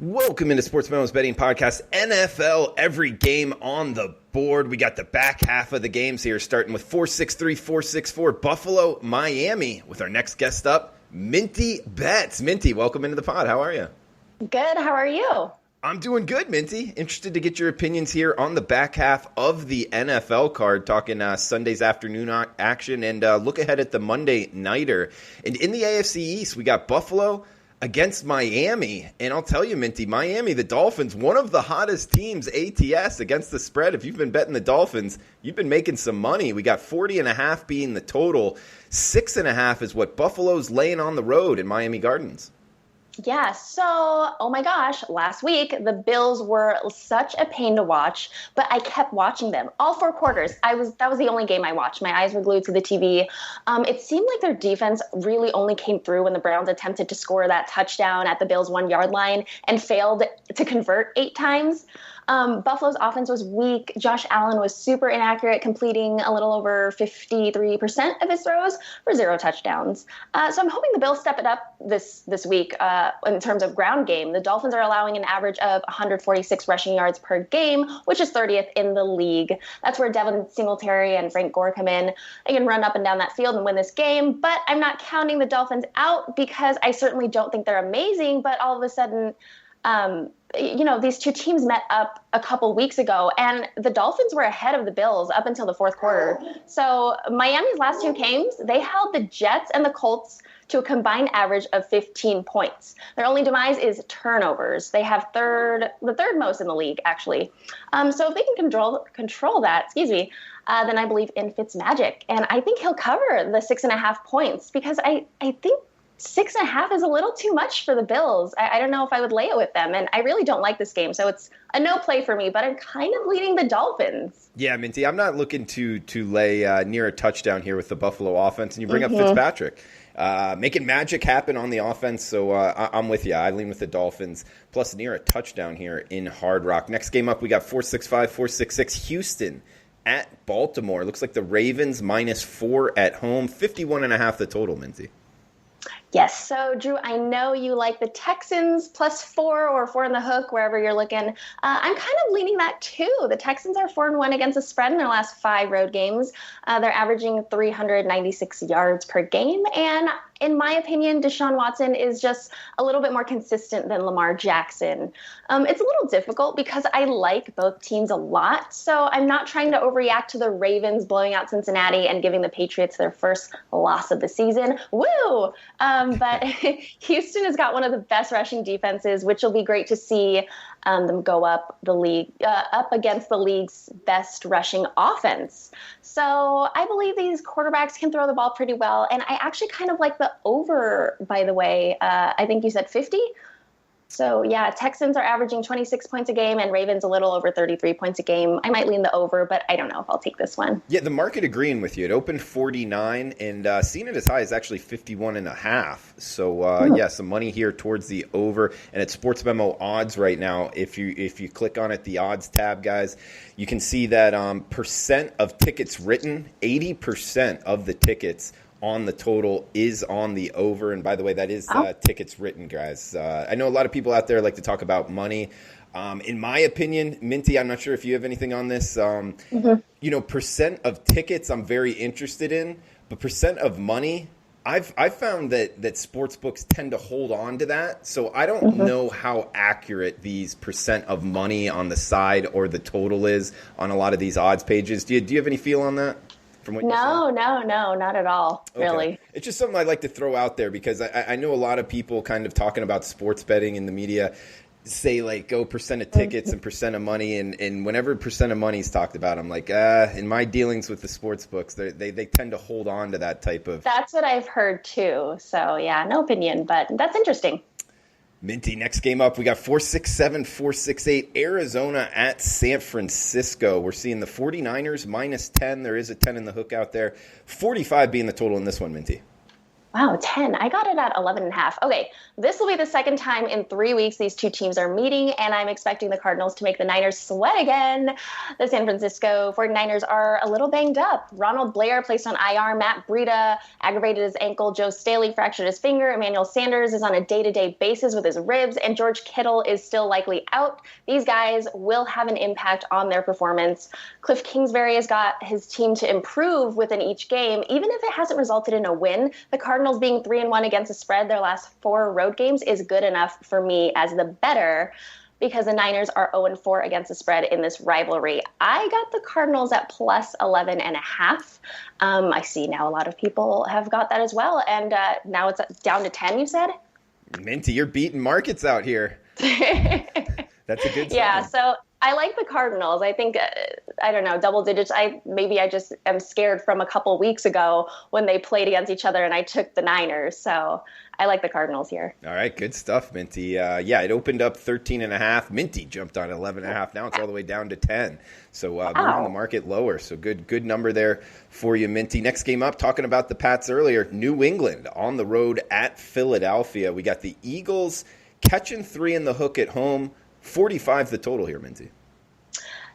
Welcome into Sportsmemo's betting podcast, NFL, every game on the board. We got the back half of the games here, starting with 463, 464, Buffalo, Miami, with our next guest up, Minty Bets. Minty, welcome into the pod. How are you? Good. How are you? I'm doing good, Minty. Interested to get your opinions here on the back half of the NFL card, talking Sunday's afternoon action and look ahead at the Monday nighter. And in the AFC East, we got Buffalo against Miami. And I'll tell you, Minty, Miami, the Dolphins, one of the hottest teams, ATS, against the spread. If you've been betting the Dolphins, you've been making some money. We got 40.5 being the total. 6.5 is what Buffalo's laying on the road in Miami Gardens. Yeah, so, oh my gosh, last week the Bills were such a pain to watch, but I kept watching them. All four quarters, that was the only game I watched. My eyes were glued to the TV. It seemed like their defense really only came through when the Browns attempted to score that touchdown at the Bills' 1-yard line and failed to convert 8 times. Buffalo's offense was weak. Josh Allen was super inaccurate, completing a little over 53% of his throws for 0 touchdowns. So I'm hoping the Bills step it up this week in terms of ground game. The Dolphins are allowing an average of 146 rushing yards per game, which is 30th in the league. That's where Devin Singletary and Frank Gore come in. They can run up and down that field and win this game, but I'm not counting the Dolphins out because I certainly don't think they're amazing, but all of a sudden these two teams met up a couple weeks ago, and the Dolphins were ahead of the Bills up until the fourth quarter. So Miami's last 2 games, they held the Jets and the Colts to a combined average of 15 points. Their only demise is turnovers. They have the third most in the league, actually. So if they can control that, then I believe in Fitzmagic. And I think he'll cover the 6.5 points because I think 6.5 is a little too much for the Bills. I don't know if I would lay it with them, and I really don't like this game, so it's a no play for me, but I'm kind of leading the Dolphins. Yeah, Minty, I'm not looking to lay near a touchdown here with the Buffalo offense, and you bring up Fitzpatrick. Making magic happen on the offense, so I'm with you. I lean with the Dolphins, plus near a touchdown here in Hard Rock. Next game up, we got 465, 466, Houston at Baltimore. Looks like the Ravens -4 at home, 51.5 the total, Minty. Yes. So, Drew, I know you like the Texans +4 or 4 in the hook, wherever you're looking. I'm kind of leaning that too. The Texans are 4-1 against the spread in their last 5 road games. They're averaging 396 yards per game. And in my opinion, Deshaun Watson is just a little bit more consistent than Lamar Jackson. It's a little difficult because I like both teams a lot. So I'm not trying to overreact to the Ravens blowing out Cincinnati and giving the Patriots their first loss of the season. Woo! But Houston has got one of the best rushing defenses, which will be great to see them go up against the league's best rushing offense. So I believe these quarterbacks can throw the ball pretty well. And I actually kind of like the over, by the way. I think you said 50. So, yeah, Texans are averaging 26 points a game and Ravens a little over 33 points a game. I might lean the over, but I don't know if I'll take this one. Yeah, the market agreeing with you. It opened 49 and seen it as high as actually 51.5. So, yeah, some money here towards the over. And at Sportsmemo odds right now, if you click on it, the odds tab, guys, you can see that percent of tickets written, 80% of the tickets on the total is on the over. And by the way, that is tickets written, guys. I know a lot of people out there like to talk about money. In my opinion, Minty, I'm not sure if you have anything on this. Percent of tickets I'm very interested in, but percent of money, I've found that sports books tend to hold on to that. So I don't know how accurate these percent of money on the side or the total is on a lot of these odds pages. Do you have any feel on that? No, not at all, really. Okay. It's just something I'd like to throw out there because I know a lot of people kind of talking about sports betting in the media say, like, go percent of tickets and percent of money. And whenever percent of money is talked about, I'm like, in my dealings with the sports books, they tend to hold on to that type of. That's what I've heard, too. So, yeah, no opinion, but that's interesting. Minty, next game up, we got 467, 468, Arizona at San Francisco. We're seeing the 49ers -10. There is a 10 in the hook out there. 45 being the total in this one, Minty. Wow, 10. I got it at 11 and a half. Okay, this will be the second time in 3 weeks these two teams are meeting, and I'm expecting the Cardinals to make the Niners sweat again. The San Francisco 49ers are a little banged up. Ronald Blair placed on IR. Matt Breida aggravated his ankle. Joe Staley fractured his finger. Emmanuel Sanders is on a day-to-day basis with his ribs, and George Kittle is still likely out. These guys will have an impact on their performance. Cliff Kingsbury has got his team to improve within each game, even if it hasn't resulted in a win. The Cardinals being 3-1 against the spread their last 4 road games is good enough for me as the better, because the Niners are 0-4 against the spread in this rivalry. I got the Cardinals at plus 11 and a half. I see now a lot of people have got that as well, and now it's down to 10, you said? Minty, you're beating markets out here. That's a good sign. Yeah, so I like the Cardinals. I think, I don't know, double digits. Maybe I just am scared from a couple weeks ago when they played against each other and I took the Niners. So I like the Cardinals here. All right, good stuff, Minty. Yeah, it opened up 13.5. Minty jumped on 11.5. Now it's all the way down to 10. So moving the market lower. So good number there for you, Minty. Next game up, talking about the Pats earlier, New England on the road at Philadelphia. We got the Eagles catching 3 in the hook at home. 45 the total here, Minty.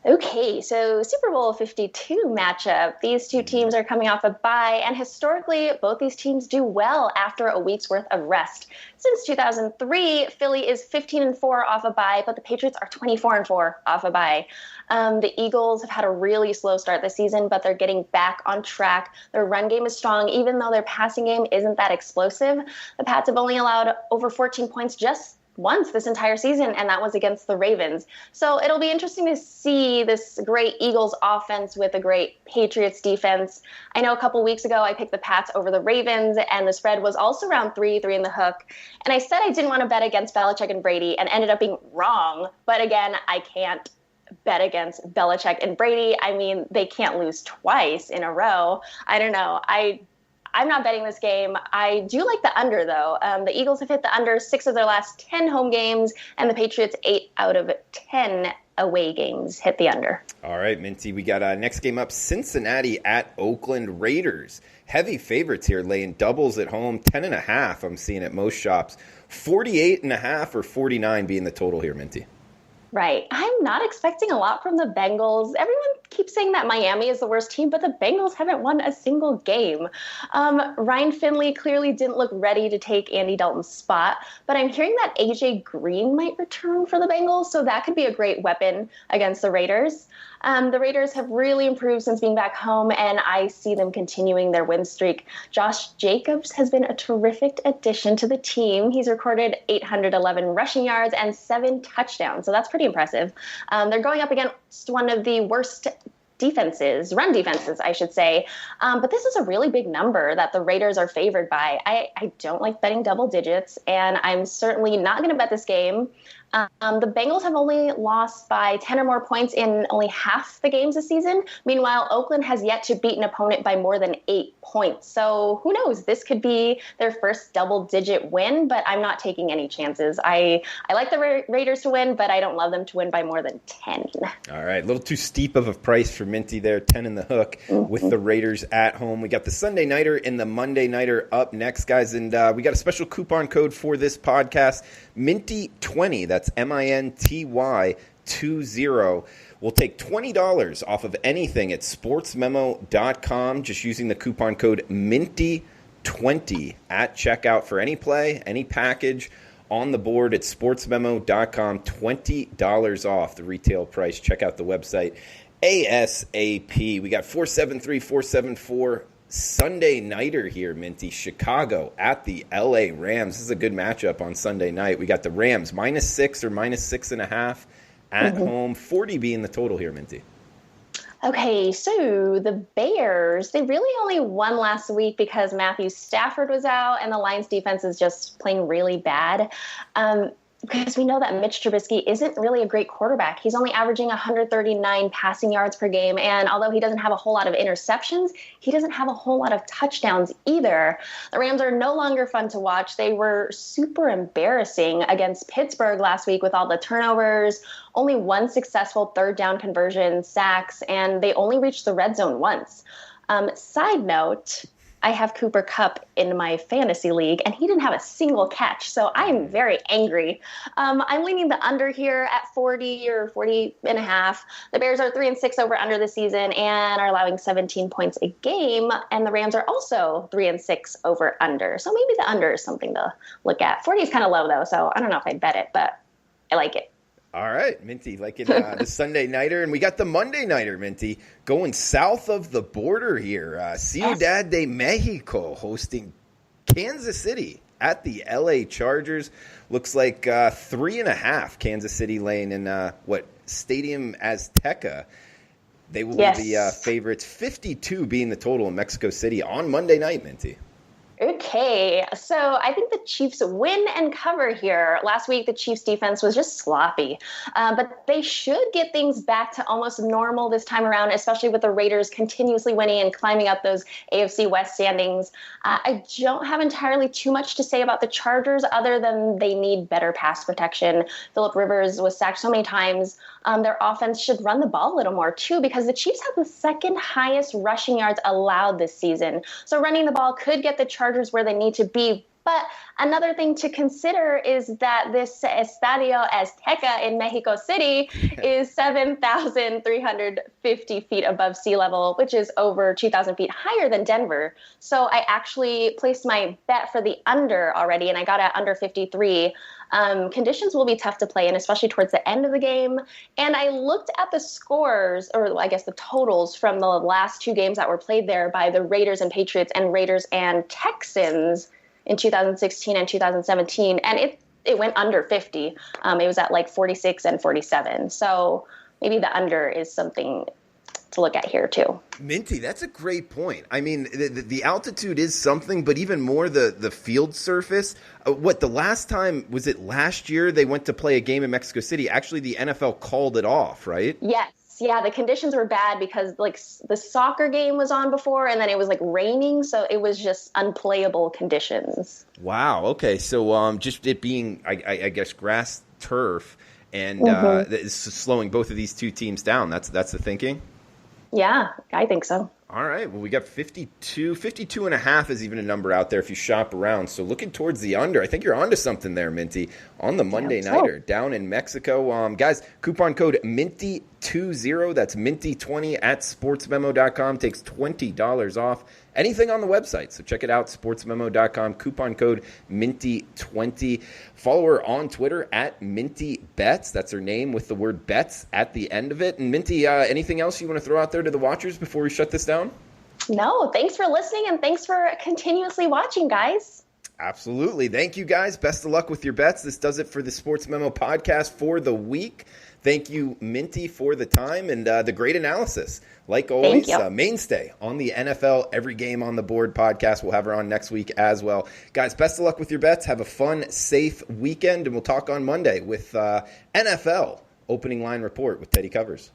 Okay, so Super Bowl 52 matchup. These two teams are coming off a bye, and historically, both these teams do well after a week's worth of rest. Since 2003, Philly is 15-4 off a bye, but the Patriots are 24-4 off a bye. The Eagles have had a really slow start this season, but they're getting back on track. Their run game is strong, even though their passing game isn't that explosive. The Pats have only allowed over 14 points just once this entire season, and that was against the Ravens. So it'll be interesting to see this great Eagles offense with a great Patriots defense. I know a couple weeks ago I picked the Pats over the Ravens, and the spread was also around 3 in the hook. And I said I didn't want to bet against Belichick and Brady, and ended up being wrong. But again, I can't bet against Belichick and Brady. I mean, they can't lose twice in a row. I don't know. I'm not betting this game. I do like the under, though. The Eagles have hit the under 6 of their last 10 home games, and the Patriots 8 out of 10 away games hit the under. All right, Minty, we got next game up, Cincinnati at Oakland Raiders. Heavy favorites here, laying doubles at home, 10.5 I'm seeing at most shops. 48.5 or 49 being the total here, Minty. Right. I'm not expecting a lot from the Bengals. Everyone keeps saying that Miami is the worst team, but the Bengals haven't won a single game. Ryan Finley clearly didn't look ready to take Andy Dalton's spot, but I'm hearing that A.J. Green might return for the Bengals, so that could be a great weapon against the Raiders. The Raiders have really improved since being back home, and I see them continuing their win streak. Josh Jacobs has been a terrific addition to the team. He's recorded 811 rushing yards and 7 touchdowns, so that's pretty impressive. They're going up against one of the worst run defenses, I should say. But this is a really big number that the Raiders are favored by. I don't like betting double digits, and I'm certainly not going to bet this game. The Bengals have only lost by 10 or more points in only half the games this season. Meanwhile, Oakland has yet to beat an opponent by more than 8 points. So who knows? This could be their first double-digit win, but I'm not taking any chances. I like the Raiders to win, but I don't love them to win by more than 10. All right, a little too steep of a price for Minty there, 10 in the hook with the Raiders at home. We got the Sunday Nighter and the Monday Nighter up next, guys, and we got a special coupon code for this podcast, Minty20. That's Minty 20. We'll take $20 off of anything at sportsmemo.com just using the coupon code Minty20 at checkout for any play, any package on the board at sportsmemo.com. $20 off the retail price. Check out the website ASAP. We got 473-474 Sunday Nighter here, Minty. Chicago at the LA Rams. This is a good matchup on Sunday night. We got the Rams -6 or -6.5 at home. 40 being the total here, Minty. Okay, so the Bears, they really only won last week because Matthew Stafford was out and the Lions defense is just playing really bad. Because we know that Mitch Trubisky isn't really a great quarterback. He's only averaging 139 passing yards per game. And although he doesn't have a whole lot of interceptions, he doesn't have a whole lot of touchdowns either. The Rams are no longer fun to watch. They were super embarrassing against Pittsburgh last week with all the turnovers, only one successful third down conversion, sacks, and they only reached the red zone once. Side note, I have Cooper Kupp in my fantasy league, and he didn't have a single catch. So I am very angry. I'm leaning the under here at 40 or 40 and a half. The Bears are 3-6 over under the season and are allowing 17 points a game. And the Rams are also 3-6 over under. So maybe the under is something to look at. 40 is kind of low, though, so I don't know if I'd bet it, but I like it. All right, Minty, like it, the Sunday Nighter. And we got the Monday Nighter, Minty, going south of the border here. Ciudad de Mexico hosting Kansas City at the L.A. Chargers. Looks like 3.5 Kansas City laying in, Stadium Azteca. They will be the favorites, 52 being the total in Mexico City on Monday night, Minty. Okay, so I think the Chiefs win and cover here. Last week, the Chiefs defense was just sloppy, but they should get things back to almost normal this time around, especially with the Raiders continuously winning and climbing up those AFC West standings. I don't have entirely too much to say about the Chargers other than they need better pass protection. Phillip Rivers was sacked so many times. Their offense should run the ball a little more, too, because the Chiefs have the second highest rushing yards allowed this season. So running the ball could get the Chargers where they need to be. But another thing to consider is that this Estadio Azteca in Mexico City is 7,350 feet above sea level, which is over 2,000 feet higher than Denver. So I actually placed my bet for the under already, and I got it under 53. Conditions will be tough to play in, especially towards the end of the game. And I looked at the scores, or I guess the totals from the last two games that were played there by the Raiders and Patriots and Raiders and Texans in 2016 and 2017, and it went under 50. It was at like 46 and 47. So maybe the under is something to look at here too. Minty, that's a great point. I mean, the altitude is something, but even more the field surface. The last time, was it last year they went to play a game in Mexico City? Actually, the NFL called it off, right? Yes. Yeah, the conditions were bad because like the soccer game was on before and then it was like raining. So it was just unplayable conditions. Wow. Okay. So just it being, I guess, grass turf and is slowing both of these two teams down. That's the thinking. Yeah, I think so. All right. Well, we got 52 and a half is even a number out there if you shop around. So looking towards the under, I think you're onto something there, Minty, on the Monday Nighter down in Mexico. Guys, coupon code Minty20, that's Minty20 at sportsmemo.com, takes $20 off anything on the website. So check it out, sportsmemo.com, coupon code Minty20. Follow her on Twitter at MintyBets. That's her name with the word bets at the end of it. And Minty, anything else you want to throw out there to the watchers before we shut this down? No, thanks for listening and thanks for continuously watching, guys. Absolutely. Thank you, guys. Best of luck with your bets. This does it for the Sports Memo podcast for the week. Thank you, Minty, for the time and the great analysis. Like always, mainstay on the NFL Every Game on the Board podcast. We'll have her on next week as well. Guys, best of luck with your bets. Have a fun, safe weekend, and we'll talk on Monday with NFL Opening Line Report with Teddy Covers.